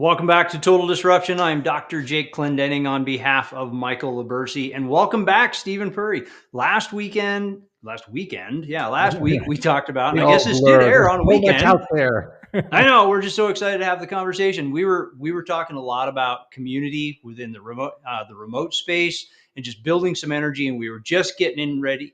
Welcome back to Total Disruption. I'm Dr. Jake Clendenning on behalf of Michael Labersi, and welcome back, Stephen Puri. Last week we talked about, and They I all guess this did blur. air There's on a so much weekend. out there. I know, we're just so excited to have the conversation. We were talking a lot about community within the remote space and just building some energy, and we were just getting ready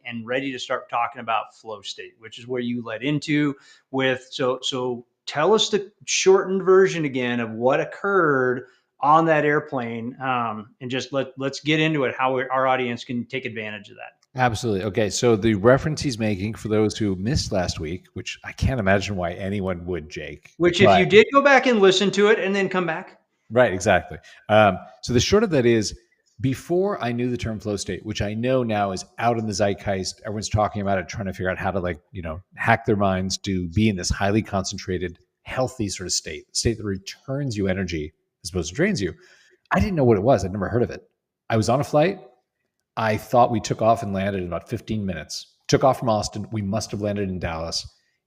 to start talking about flow state, which is where you led into with. So tell us the shortened version again of what occurred on that airplane, and just let's get into it. How our audience can take advantage of that. Absolutely. Okay, so the reference he's making for those who missed last week, which I can't imagine why anyone would, Jake. Which, if you did go back and listen to it and then come back, right, exactly. So the short of that is, before I knew the term flow state, which I know now is out in the zeitgeist, everyone's talking about it, trying to figure out how to hack their minds to be in this highly concentrated, healthy sort of state that returns you energy as opposed to drains you. I didn't know what it was. I'd never heard of it. I was on a flight. I thought we took off and landed in about 15 minutes. Took off from Austin. We must have landed in Dallas.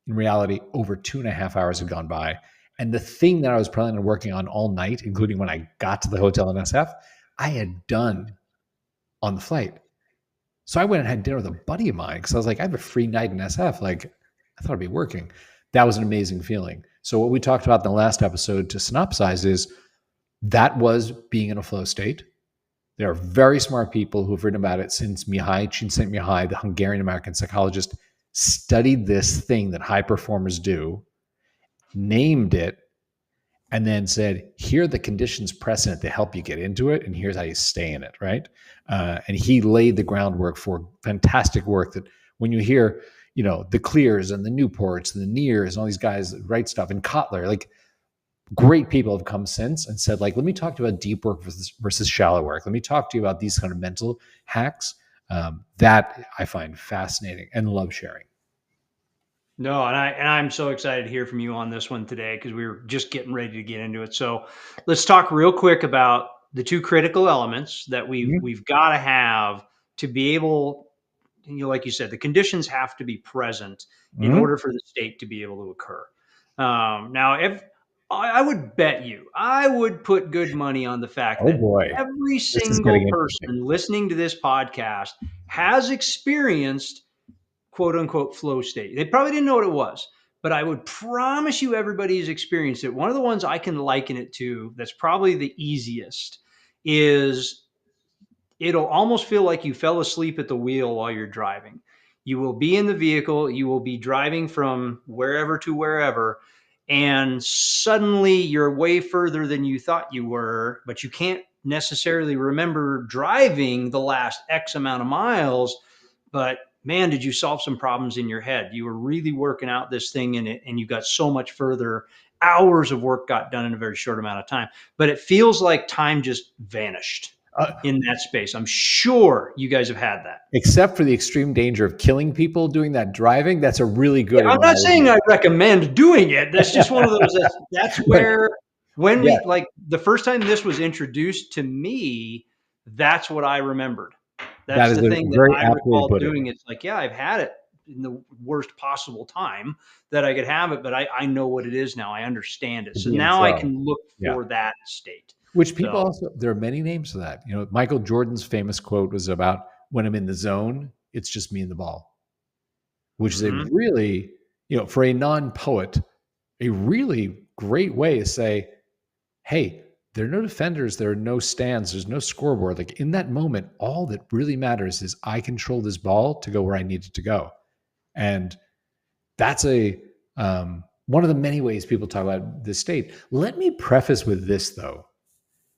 In reality, over 2.5 hours had gone by. And the thing that I was planning on working on all night, including when I got to the hotel in SF, I had done on the flight. So I went and had dinner with a buddy of mine because I was like, I have a free night in SF. Like, I thought I'd be working. That was an amazing feeling. So what we talked about in the last episode, to synopsize, is that was being in a flow state. There are very smart people who have written about it since Csikszentmihalyi, the Hungarian-American psychologist, studied this thing that high performers do, named it, and then said, here are the conditions precedent to help you get into it, and here's how you stay in it, right? And he laid the groundwork for fantastic work that when you hear, the Clears and the Newports and the Nears and all these guys that write stuff, and Kotler, like, great people have come since and said, like, let me talk to you about deep work versus shallow work. Let me talk to you about these kind of mental hacks that I find fascinating and love sharing. No, and I'm so excited to hear from you on this one today because we were just getting ready to get into it. So let's talk real quick about the two critical elements that we've got to have to be able, like you said, the conditions have to be present in order for the state to be able to occur. Now, if I would bet you, I would put good money on the fact that every single person listening to this podcast has experienced quote unquote flow state. They probably didn't know what it was, but I would promise you everybody's experienced it. One of the ones I can liken it to that's probably the easiest is it'll almost feel like you fell asleep at the wheel while you're driving. You will be in the vehicle, you will be driving from wherever to wherever, and suddenly you're way further than you thought you were, but you can't necessarily remember driving the last X amount of miles. But man, did you solve some problems in your head? You were really working out this thing in it, and you got so much further. Hours of work got done in a very short amount of time, but it feels like time just vanished in that space. I'm sure you guys have had that. Except for the extreme danger of killing people doing that driving. That's a really good I'm not saying I recommend doing it. That's just one of those, that's where, when we, like the first time this was introduced to me, that's what I remembered. That's the thing that I recall doing. It's like, yeah, I've had it in the worst possible time that I could have it, but I know what it is now. I understand it. So now I can look for that state. Which people also, there are many names for that. Michael Jordan's famous quote was about, when I'm in the zone, it's just me and the ball, which is a really, for a non-poet, a really great way to say, hey, there are no defenders, there are no stands, there's no scoreboard. Like, in that moment, all that really matters is I control this ball to go where I need it to go. And that's one of the many ways people talk about this state. Let me preface with this, though,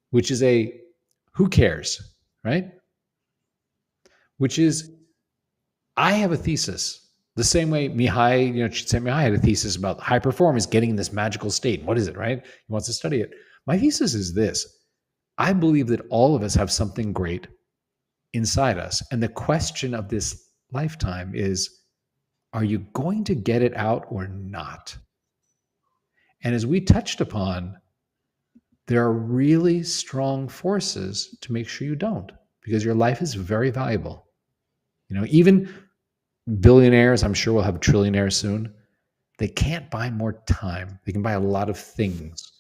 which is who cares, right? Which is, I have a thesis. The same way Csikszentmihalyi had a thesis about high performance getting in this magical state. What is it, right? He wants to study it. My thesis is this. I believe that all of us have something great inside us. And the question of this lifetime is, are you going to get it out or not? And as we touched upon, there are really strong forces to make sure you don't, because your life is very valuable. Even billionaires, I'm sure we'll have trillionaires soon, they can't buy more time. They can buy a lot of things.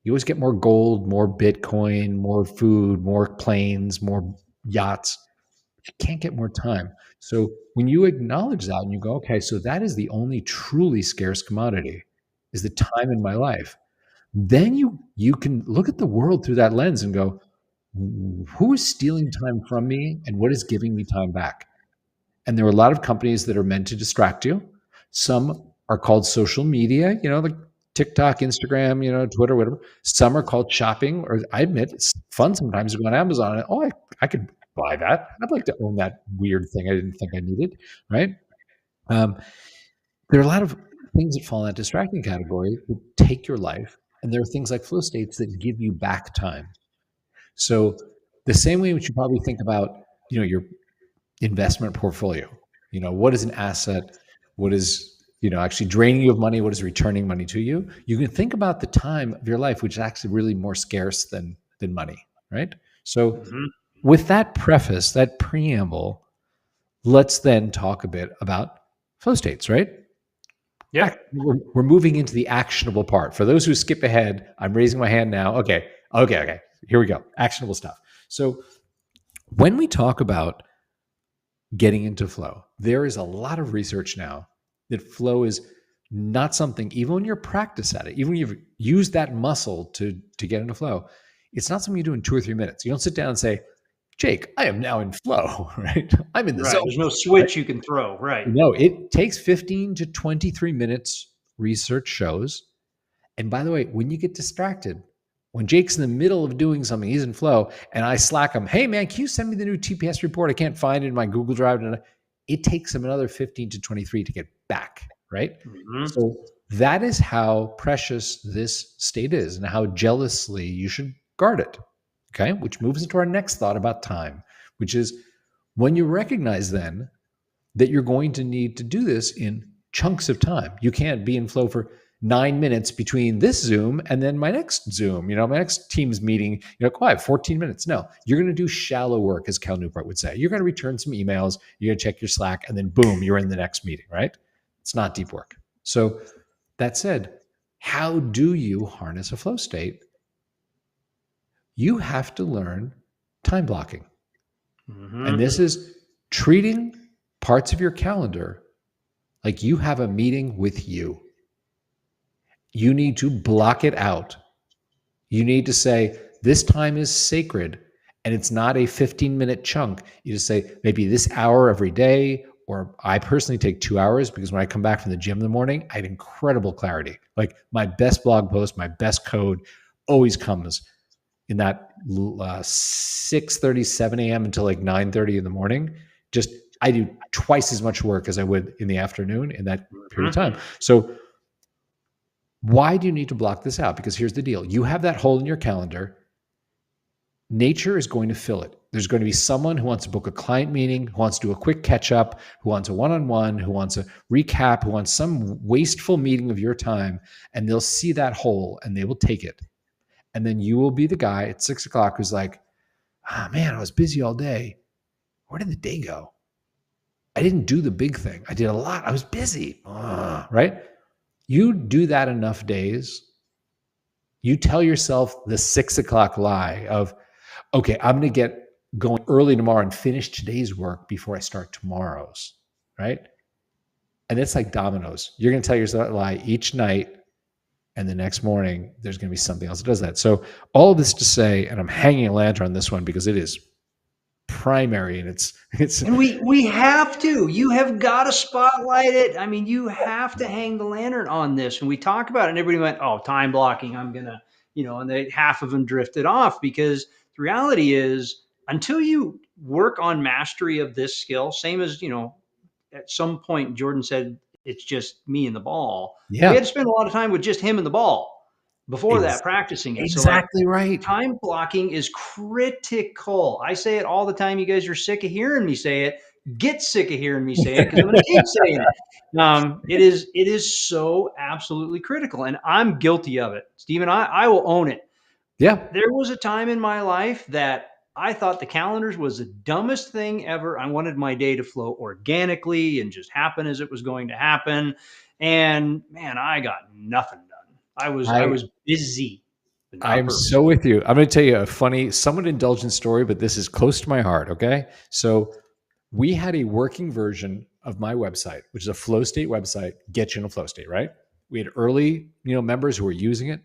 You always get more gold, more Bitcoin, more food, more planes, more yachts. You can't get more time. So when you acknowledge that and you go, okay, so that is the only truly scarce commodity, is the time in my life. Then you can look at the world through that lens and go, who is stealing time from me and what is giving me time back? And there are a lot of companies that are meant to distract you. Some are called social media, like TikTok, Instagram, Twitter, whatever. Some are called shopping, or I admit it's fun sometimes to go on Amazon and, I could buy that. I'd like to own that weird thing I didn't think I needed, right? Um, there are a lot of things that fall in that distracting category that take your life. And there are things like flow states that give you back time. So the same way which you probably think about, your investment portfolio, what is an asset? What is, actually draining you of money? What is returning money to you? You can think about the time of your life, which is actually really more scarce than money, right? So with that preface, that preamble, let's then talk a bit about flow states, right? Yeah. We're moving into the actionable part. For those who skip ahead, I'm raising my hand now. Okay. Here we go. Actionable stuff. So when we talk about getting into flow, there is a lot of research now that flow is not something, even when you're practice at it, even when you've used that muscle to get into flow, it's not something you do in 2 or 3 minutes. You don't sit down and say, Jake, I am now in flow, right? I'm in the zone. There's no switch you can throw, right? No, it takes 15 to 23 minutes, research shows. And by the way, when you get distracted, when Jake's in the middle of doing something, he's in flow, and I slack him, hey man, can you send me the new TPS report? I can't find it in my Google Drive. It takes him another 15 to 23 to get back, right? So that is how precious this state is and how jealously you should guard it, okay? Which moves into our next thought about time, which is when you recognize then that you're going to need to do this in chunks of time. You can't be in flow for 9 minutes between this Zoom and then my next Zoom, my next Teams meeting. I have 14 minutes. No, you're going to do shallow work, as Cal Newport would say. You're going to return some emails, you're going to check your Slack, and then boom, you're in the next meeting, right? It's not deep work. So that said, how do you harness a flow state? You have to learn time blocking. And this is treating parts of your calendar like you have a meeting with you. You need to block it out. You need to say, this time is sacred, and it's not a 15-minute chunk. You just say, maybe this hour every day, or I personally take 2 hours because when I come back from the gym in the morning, I have incredible clarity. Like my best blog post, my best code always comes in that 6:30, 7 a.m. until like 9:30 in the morning. Just I do twice as much work as I would in the afternoon in that period of time. So why do you need to block this out? Because here's the deal. You have that hole in your calendar. Nature is going to fill it. There's going to be someone who wants to book a client meeting, who wants to do a quick catch up, who wants a one-on-one, who wants a recap, who wants some wasteful meeting of your time, and they'll see that hole and they will take it. And then you will be the guy at 6 o'clock who's like, man, I was busy all day. Where did the day go? I didn't do the big thing. I did a lot. I was busy, right? You do that enough days, you tell yourself the 6 o'clock lie of, okay, I'm going to get going early tomorrow and finish today's work before I start tomorrow's, right? And it's like dominoes. You're going to tell yourself that lie each night, and the next morning, there's going to be something else that does that. So all of this to say, and I'm hanging a lantern on this one because it is primary, and it's and we have to. You have got to spotlight it. I mean, you have to hang the lantern on this. And we talk about it, and everybody went, "Oh, time blocking. I'm gonna," and they half of them drifted off because the reality is, until you work on mastery of this skill, same as at some point Jordan said, "It's just me and the ball." Yeah. We had to spend a lot of time with just him and the ball before that, practicing it. Exactly right. Time blocking is critical. I say it all the time. You guys are sick of hearing me say it. Get sick of hearing me say it because I'm going to keep saying it. It is so absolutely critical, and I'm guilty of it, Stephen. I will own it. Yeah. There was a time in my life that I thought the calendars was the dumbest thing ever. I wanted my day to flow organically and just happen as it was going to happen. And man, I got nothing done. I was busy. Not I'm perfect. so with you. I'm going to tell you a funny, somewhat indulgent story, but this is close to my heart. Okay. So we had a working version of my website, which is a flow state website, get you in a flow state, right? We had early, members who were using it.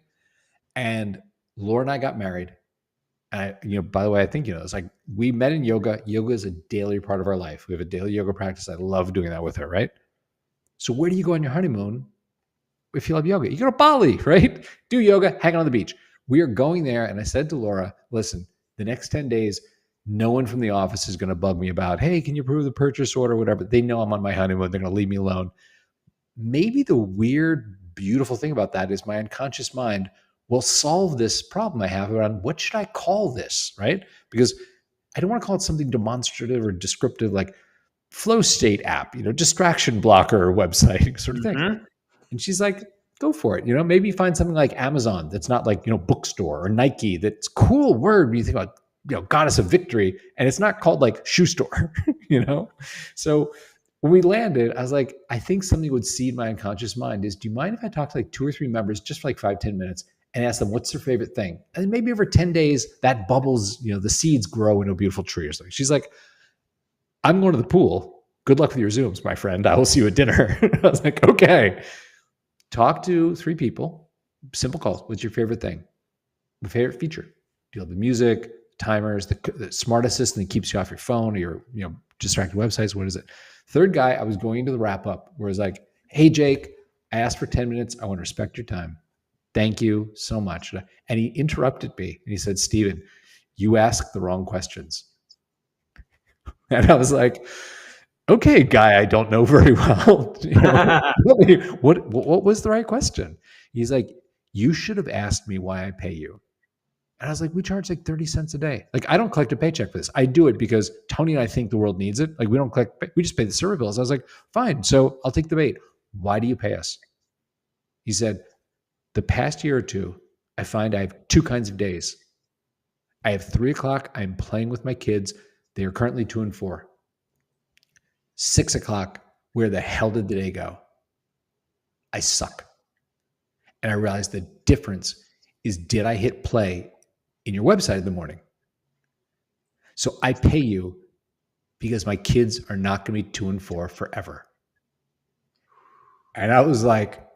And Laura and I got married. And by the way, I think, it's like we met in yoga. Yoga is a daily part of our life. We have a daily yoga practice. I love doing that with her, right? So where do you go on your honeymoon if you love yoga? You go to Bali, right? Do yoga, hang out on the beach. We are going there. And I said to Laura, listen, the next 10 days, no one from the office is going to bug me about, hey, can you approve the purchase order, whatever. They know I'm on my honeymoon. They're going to leave me alone. Maybe the weird, beautiful thing about that is my unconscious mind will solve this problem I have around what should I call this, right? Because I don't want to call it something demonstrative or descriptive like flow state app, distraction blocker website sort of thing. Mm-hmm. And she's like, go for it. Maybe find something like Amazon that's not like, bookstore, or Nike that's cool word when you think about, goddess of victory. And it's not called like shoe store, So when we landed, I was like, I think something would seed my unconscious mind is, do you mind if I talk to like 2 or 3 members just for like 5-10 minutes and ask them what's their favorite thing? And maybe over 10 days that bubbles, the seeds grow into a beautiful tree or something. She's like, I'm going to the pool. Good luck with your Zooms, my friend. I will see you at dinner. I was like, okay. Talk to 3 people, simple calls. What's your favorite thing? The favorite feature? Do you love the music, timers, the smart assistant that keeps you off your phone or your, distracted websites? What is it? Third guy, I was going into the wrap up where it's like, hey, Jake, I asked for 10 minutes. I want to respect your time. Thank you so much. And he interrupted me and he said, Steven, you asked the wrong questions. And I was like, okay, guy, I don't know very well. What was the right question? He's like, you should have asked me why I pay you. And I was like, we charge like 30 cents a day. Like, I don't collect a paycheck for this. I do it because Tony and I think the world needs it. Like, we don't collect, we just pay the server bills. I was like, fine. So I'll take the bait. Why do you pay us? He said, the past year or two, I find I have 2 kinds of days. I have 3 o'clock. I'm playing with my kids. They are currently 2 and 4. 6 o'clock, where the hell did the day go? I suck. And I realized the difference is, did I hit play in your website in the morning? So I pay you because my kids are not going to be 2 and 4 forever. And I was like,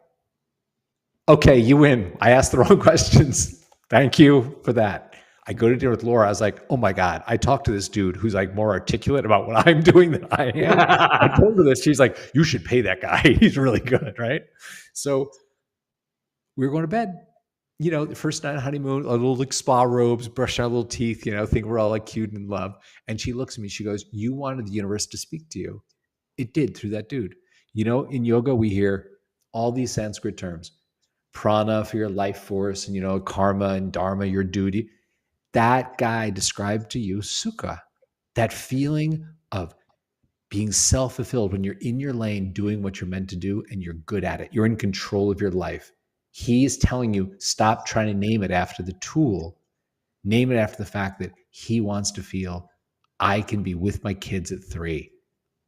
okay, you win. I asked the wrong questions. Thank you for that. I go to dinner with Laura. I was like, oh my God, I talked to this dude who's like more articulate about what I'm doing than I am. I told her this. She's like, you should pay that guy. He's really good, right? So we were going to bed. The first night of honeymoon, a little like spa robes, brush our little teeth, think we're all like cute and in love. And she looks at me, she goes, you wanted the universe to speak to you. It did through that dude. In yoga, we hear all these Sanskrit terms, prana for your life force, and, karma and dharma, your duty. That guy described to you Suka, that feeling of being self-fulfilled when you're in your lane doing what you're meant to do and you're good at it. You're in control of your life. He's telling you, stop trying to name it after the tool. Name it after the fact that he wants to feel, I can be with my kids at 3.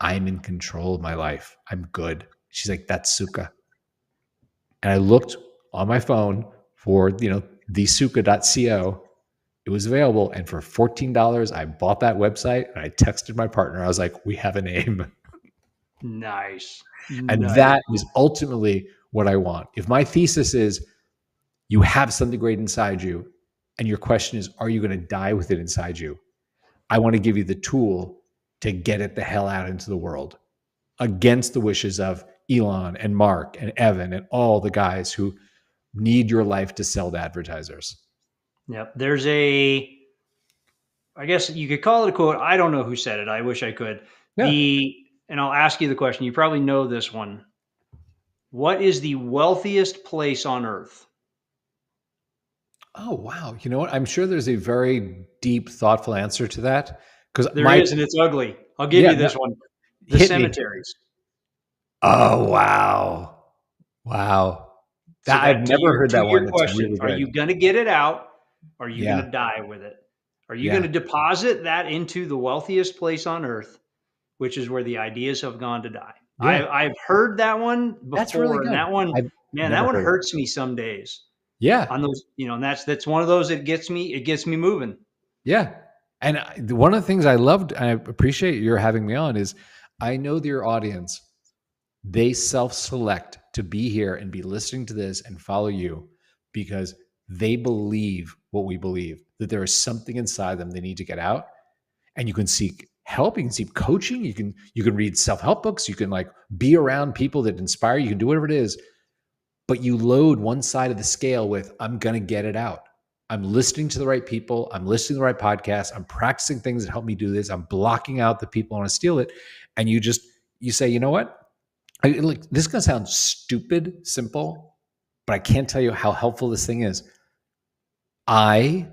I'm in control of my life. I'm good. She's like, that's Suka. And I looked on my phone for, thesuka.co. It was available. And for $14, I bought that website and I texted my partner. I was like, we have a name. Nice. And that is ultimately what I want. If my thesis is you have something great inside you, and your question is, are you going to die with it inside you? I want to give you the tool to get it the hell out into the world against the wishes of Elon and Mark and Evan and all the guys who need your life to sell to advertisers. Yep. There's I guess you could call it a quote. I don't know who said it. I wish I could. Yeah. And I'll ask you the question. You probably know this one. What is the wealthiest place on earth? Oh, wow. You know what? I'm sure there's a very deep, thoughtful answer to that. Because There is, and it's ugly. I'll give you this one. The hit me. cemeteries. Oh, wow. Wow. So I've never heard that one. your That's question, really are good. you going to get it out? Or are you going Yeah. to die with it? Are you Yeah. going to deposit that into the wealthiest place on earth, which is where the ideas have gone to die? Yeah. I've heard that one before, That's really and good. that one, I've man, that never one heard it. hurts me some days. Yeah. on those, and that's one of those that gets me moving. Yeah. And one of the things I loved, and I appreciate your having me on, is I know that your audience, they self-select to be here and be listening to this and follow you because they believe what we believe, that there is something inside them they need to get out. And you can seek help, you can seek coaching, you can read self-help books, you can like be around people that inspire you, can do whatever it is, but you load one side of the scale with, I'm going to get it out. I'm listening to the right people. I'm listening to the right podcasts. I'm practicing things that help me do this. I'm blocking out the people who want to steal it. And you say, you know what? Like, this is going to sound stupid, simple, but I can't tell you how helpful this thing is. I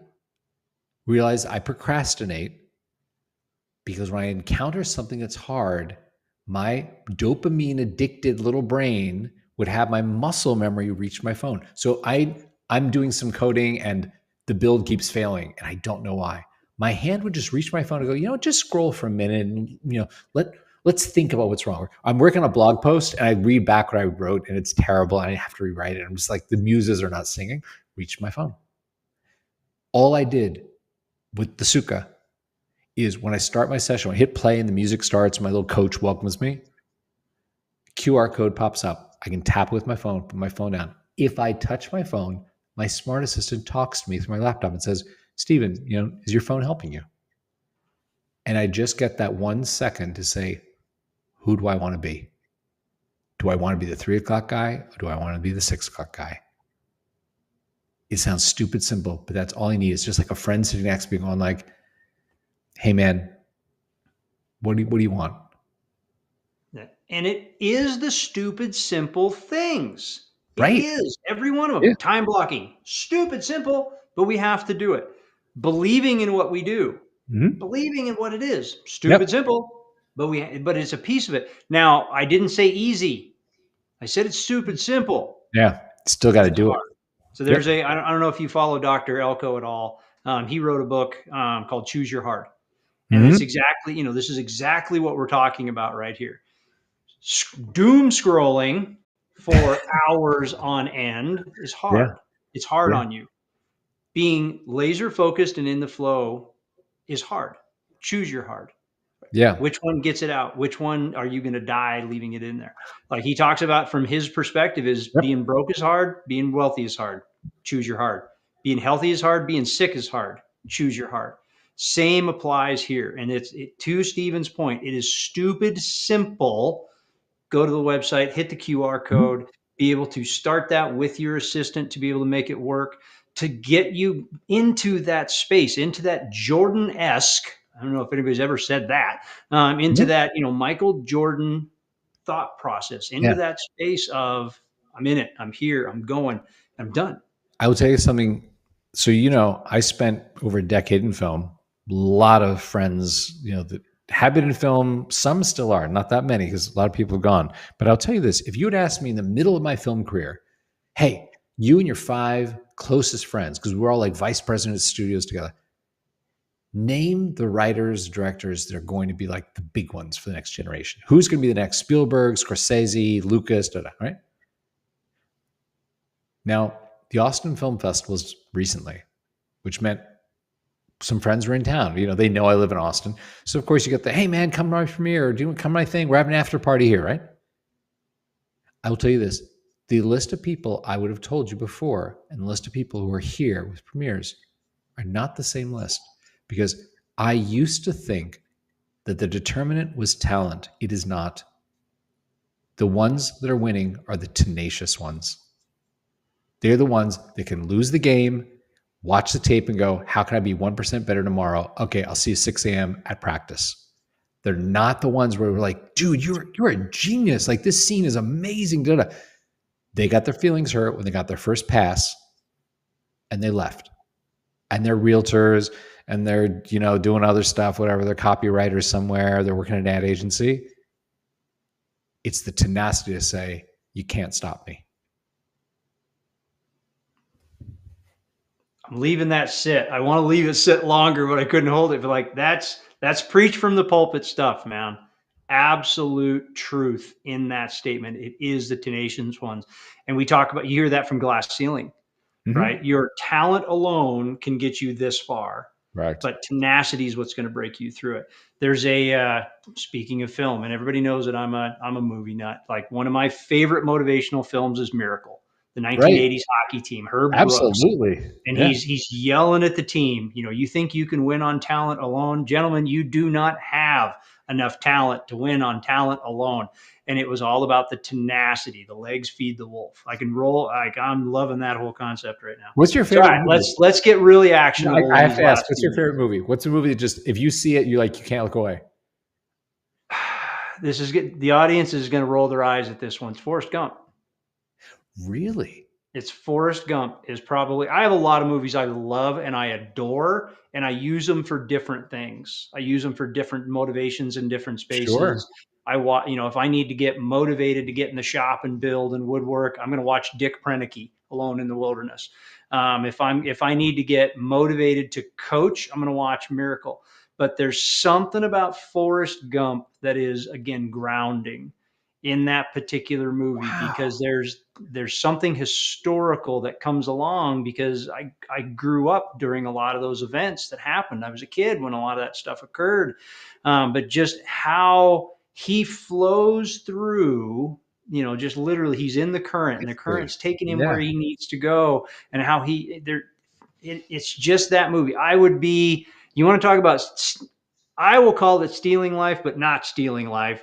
realize I procrastinate because when I encounter something that's hard, my dopamine addicted little brain would have my muscle memory reach my phone. So I'm doing some coding and the build keeps failing and I don't know why. My hand would just reach my phone and go, just scroll for a minute and let's think about what's wrong. I'm working on a blog post and I read back what I wrote and it's terrible and I have to rewrite it. I'm just like, the muses are not singing. Reach my phone. All I did with the Suka is when I start my session, I hit play and the music starts, my little coach welcomes me. QR code pops up. I can tap with my phone, put my phone down. If I touch my phone, my smart assistant talks to me through my laptop and says, Steven, is your phone helping you? And I just get that 1 second to say, who do I want to be? Do I want to be the 3 o'clock guy or do I want to be the 6 o'clock guy? It sounds stupid simple, but that's all I need. It's just like a friend sitting next to me going like, hey man, what do you want? And it is the stupid, simple things. Right. It is. Every one of them. Yeah. Time blocking. Stupid, simple, but we have to do it. Believing in what we do. Mm-hmm. Believing in what it is. Stupid, simple, but it's a piece of it. Now, I didn't say easy. I said it's stupid, simple. Yeah. Still got to do it. So there's I don't know if you follow Dr. Elko at all. He wrote a book called Choose Your Heart. And it's exactly, this is exactly what we're talking about right here. Doom scrolling for hours on end is hard. Yeah. It's hard on you. Being laser focused and in the flow is hard. Choose your heart. Yeah. Which one gets it out? Which one are you going to die leaving it in there? Like he talks about from his perspective is being broke is hard, being wealthy is hard. Choose your heart. Being healthy is hard, being sick is hard. Choose your heart. Same applies here. And to Steven's point, it is stupid simple. Go to the website, hit the QR code, be able to start that with your assistant to be able to make it work, to get you into that space, into that Jordan-esque, I don't know if anybody's ever said that, into that, Michael Jordan thought process, into that space of, I'm in it, I'm here, I'm going, I'm done. I will tell you something. So, I spent over a decade in film, a lot of friends, that have been in film, some still are, not that many because a lot of people have gone. But I'll tell you this, if you had asked me in the middle of my film career, hey, you and your 5 closest friends, because we're all like vice president of studios together, name the writers, directors that are going to be like the big ones for the next generation. Who's going to be the next Spielberg, Scorsese, Lucas, right? Now, the Austin Film Festival was recently, which meant some friends were in town. They know I live in Austin. So, of course, you get the, hey, man, come to my premiere. Or do you want to come to my thing? We're having an after party here, right? I will tell you this. The list of people I would have told you before and the list of people who are here with premieres are not the same list because I used to think that the determinant was talent. It is not. The ones that are winning are the tenacious ones. They're the ones that can lose the game, watch the tape and go, how can I be 1% better tomorrow? Okay, I'll see you 6 a.m. at practice. They're not the ones where we're like, dude, you're a genius. Like this scene is amazing. They got their feelings hurt when they got their first pass and they left. And they're realtors and they're, doing other stuff, whatever. They're copywriters somewhere. They're working at an ad agency. It's the tenacity to say, you can't stop me. I'm leaving that sit. I want to leave it sit longer, but I couldn't hold it. But like that's preach from the pulpit stuff, man. Absolute truth in that statement. It is the tenacious ones. And we talk about, you hear that from Glass Ceiling. right? Your talent alone can get you this far, Right. but tenacity is what's going to break you through it. There's speaking of film, and everybody knows that I'm a movie nut. Like, one of my favorite motivational films is Miracle, the Right. 1980s hockey team, Herb Brooks. Absolutely. And Yeah. he's yelling at the team, you think you can win on talent alone? Gentlemen, you do not have enough talent to win on talent alone. And it was all about the tenacity. The legs feed the wolf. I can roll. I'm loving that whole concept right now. What's your So, all favorite right, movie? let's get really No, actionable. I have to ask, what's your favorite movie? What's a movie that just, if you see it, you can't look away? This is good. The audience is going to roll their eyes at this one. It's Forrest Gump. Really? It's Forrest Gump is probably, I have a lot of movies I love and I adore, and I use them for different things. I use them for different motivations in different spaces. Sure. I watch, if I need to get motivated to get in the shop and build and woodwork, I'm going to watch Dick Prenneke, Alone in the Wilderness. If I need to get motivated to coach, I'm going to watch Miracle. But there's something about Forrest Gump that is, again, grounding in that particular movie. Wow. Because there's something historical that comes along, because I grew up during a lot of those events that happened. I was a kid when a lot of that stuff occurred. But just how he flows through, just literally, he's in the current and the current's taking him where he needs to go, and how it's just that movie. You want to talk about, I will call it stealing life, but not stealing life.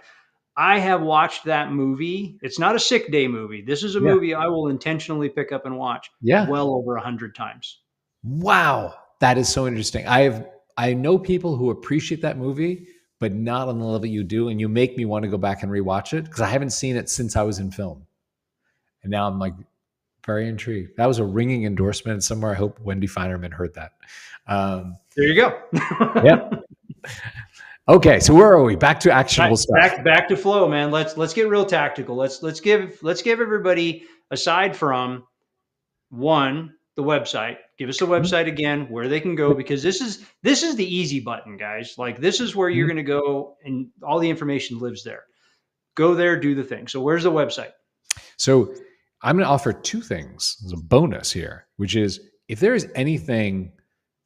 I have watched that movie. It's not a sick day movie. This is a movie I will intentionally pick up and watch well over 100 times. Wow. That is so interesting. I know people who appreciate that movie, but not on the level you do. And you make me want to go back and rewatch it, because I haven't seen it since I was in film. And now I'm very intrigued. That was a ringing endorsement somewhere. I hope Wendy Feinerman heard that. There you go. Yep. Okay, so where are we? Back to actionable stuff. Back to flow, man. Let's get real tactical. Let's give everybody, aside from one, the website. Give us the website again, where they can go, because this is the easy button, guys. This is where you're going to go, and all the information lives there. Go there, do the thing. So where's the website? So I'm going to offer two things as a bonus here, which is, if there is anything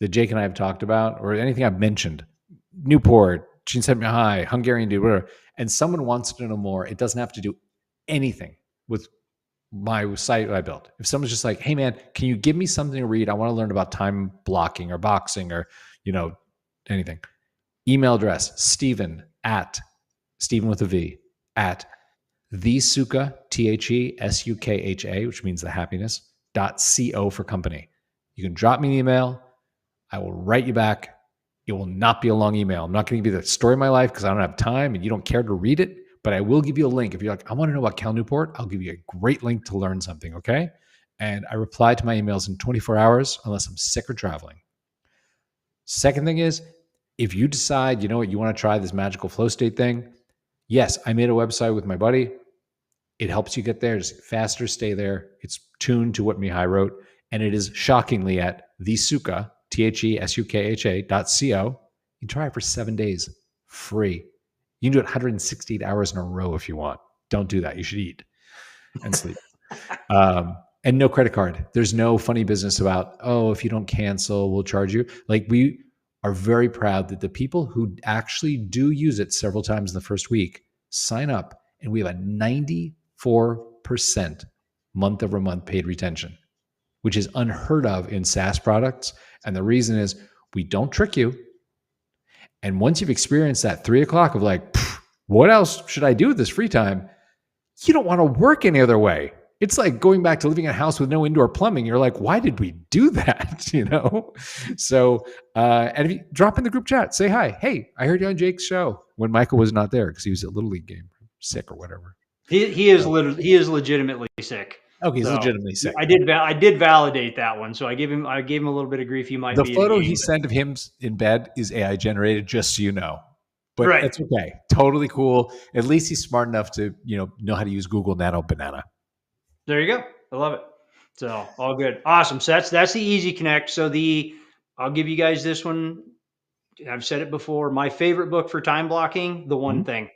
that Jake and I have talked about, or anything I've mentioned, Newport, she sent me hi, Hungarian dude, whatever, and someone wants to know more, it doesn't have to do anything with my site that I built. If someone's just like, hey man, can you give me something to read? I want to learn about time blocking or boxing or, anything. Email address, Stephen with a V, at the Suka, THESUKHA, which means the happiness, .co for company. You can drop me an email. I will write you back. It will not be a long email. I'm not going to give you the story of my life, because I don't have time and you don't care to read it, but I will give you a link. If you're like, I want to know about Cal Newport, I'll give you a great link to learn something, okay? And I reply to my emails in 24 hours unless I'm sick or traveling. Second thing is, if you decide, you want to try this magical flow state thing, yes, I made a website with my buddy. It helps you get there. Just faster, stay there. It's tuned to what Mihai wrote, and it is shockingly at the Suka, THESUKHA.co. You can try it for 7 days, free. You can do it 168 hours in a row if you want. Don't do that. You should eat and sleep. And no credit card. There's no funny business about, if you don't cancel, we'll charge you. We are very proud that the people who actually do use it several times in the first week sign up, and we have a 94% month-over-month paid retention, which is unheard of in SaaS products. And the reason is, we don't trick you. And once you've experienced that 3 o'clock of what else should I do with this free time? You don't want to work any other way. It's like going back to living in a house with no indoor plumbing. You're like, why did we do that? So, and if you drop in the group chat, say hi. Hey, I heard you on Jake's show when Michael was not there because he was at Little League game, sick or whatever. He is legitimately sick. Oh, he's legitimately sick. I did validate that one, so I gave him a little bit of grief. He might be. The photo he sent of him in bed is AI generated, just so you know. But It's okay. Totally cool. At least he's smart enough to know how to use Google Nano Banana. There you go. I love it. So all good, awesome. So that's the Easy Connect. So I'll give you guys this one. I've said it before. My favorite book for time blocking, The One Thing.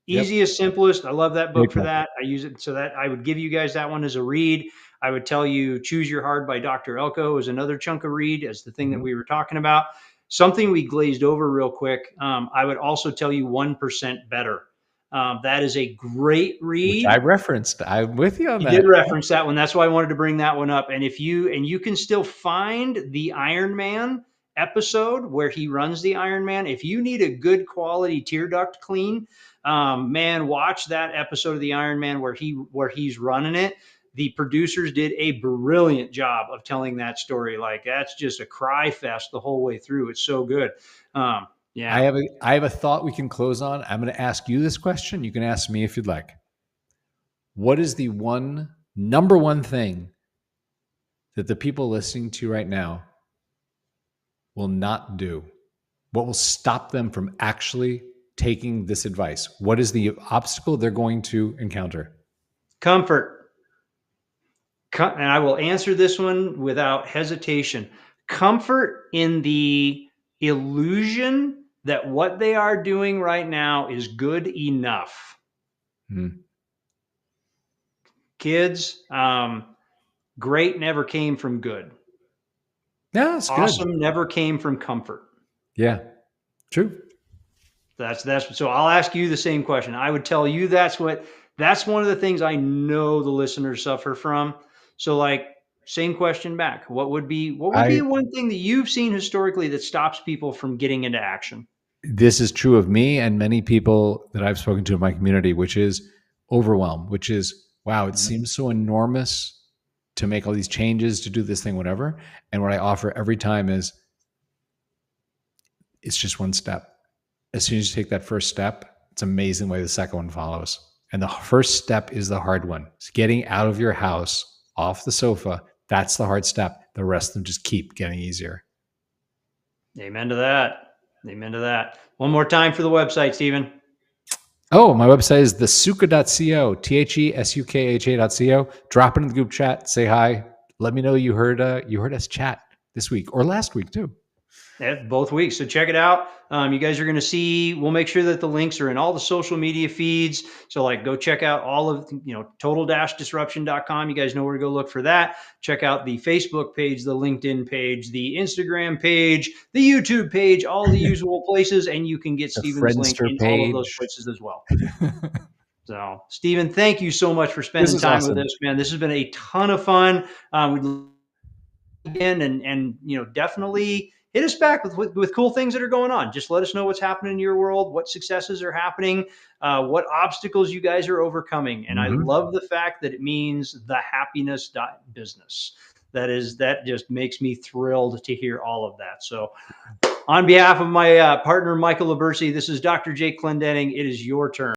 Easiest, simplest. I love that book for that. I use it so that I would give you guys that one as a read. I would tell you Choose Your Heart by Dr. Elko is another chunk of read, as the thing that we were talking about. Something we glazed over real quick. I would also tell you 1% Better. That is a great read. Which I referenced. I'm with you on that. You did reference that one. That's why I wanted to bring that one up. And you can still find the Iron Man episode where he runs the Iron Man. If you need a good quality tear duct clean, man, watch that episode of the Iron Man where he's running it. The producers did a brilliant job of telling that story. Like, that's just a cry fest the whole way through. It's so good. Yeah. I have a thought we can close on. I'm going to ask you this question. You can ask me if you'd like. What is the number one thing that the people listening to you right now will not do? What will stop them from actually taking this advice? What is the obstacle they're going to encounter? Comfort. And I will answer this one without hesitation. Comfort in the illusion that what they are doing right now is good enough. Kids, great never came from good. Yeah, that's awesome good. Never came from comfort. Yeah, true. That's so I'll ask you the same question. I would tell you that's one of the things I know the listeners suffer from. So, like, same question back. What would be one thing that you've seen historically that stops people from getting into action? This is true of me and many people that I've spoken to in my community, which is overwhelm, which is, wow, it seems so enormous to make all these changes, to do this thing, whatever. And what I offer every time is, it's just one step. As soon as you take that first step, it's amazing the way the second one follows. And the first step is the hard one. It's getting out of your house, off the sofa. That's the hard step. The rest of them just keep getting easier. Amen to that. Amen to that. One more time for the website, Stephen. Oh, my website is thesuka.co, THESUKHA.co. Drop it in the group chat. Say hi. Let me know you heard us chat this week or last week too. Yeah, both weeks. So check it out. You guys are going to see, we'll make sure that the links are in all the social media feeds. So, like, go check out all of, total-disruption.com. You guys know where to go look for that. Check out the Facebook page, the LinkedIn page, the Instagram page, the YouTube page, all the usual places. And you can get Stephen's link in all of those places as well. So, Stephen, thank you so much for spending time with us, man. This has been a ton of fun. We'd again and definitely hit us back with cool things that are going on. Just let us know what's happening in your world, what successes are happening, what obstacles you guys are overcoming. And I love the fact that it means the happiness business. That just makes me thrilled to hear all of that. So on behalf of my partner, Michael Labersi, this is Dr. Jake Clendenning. It is your turn.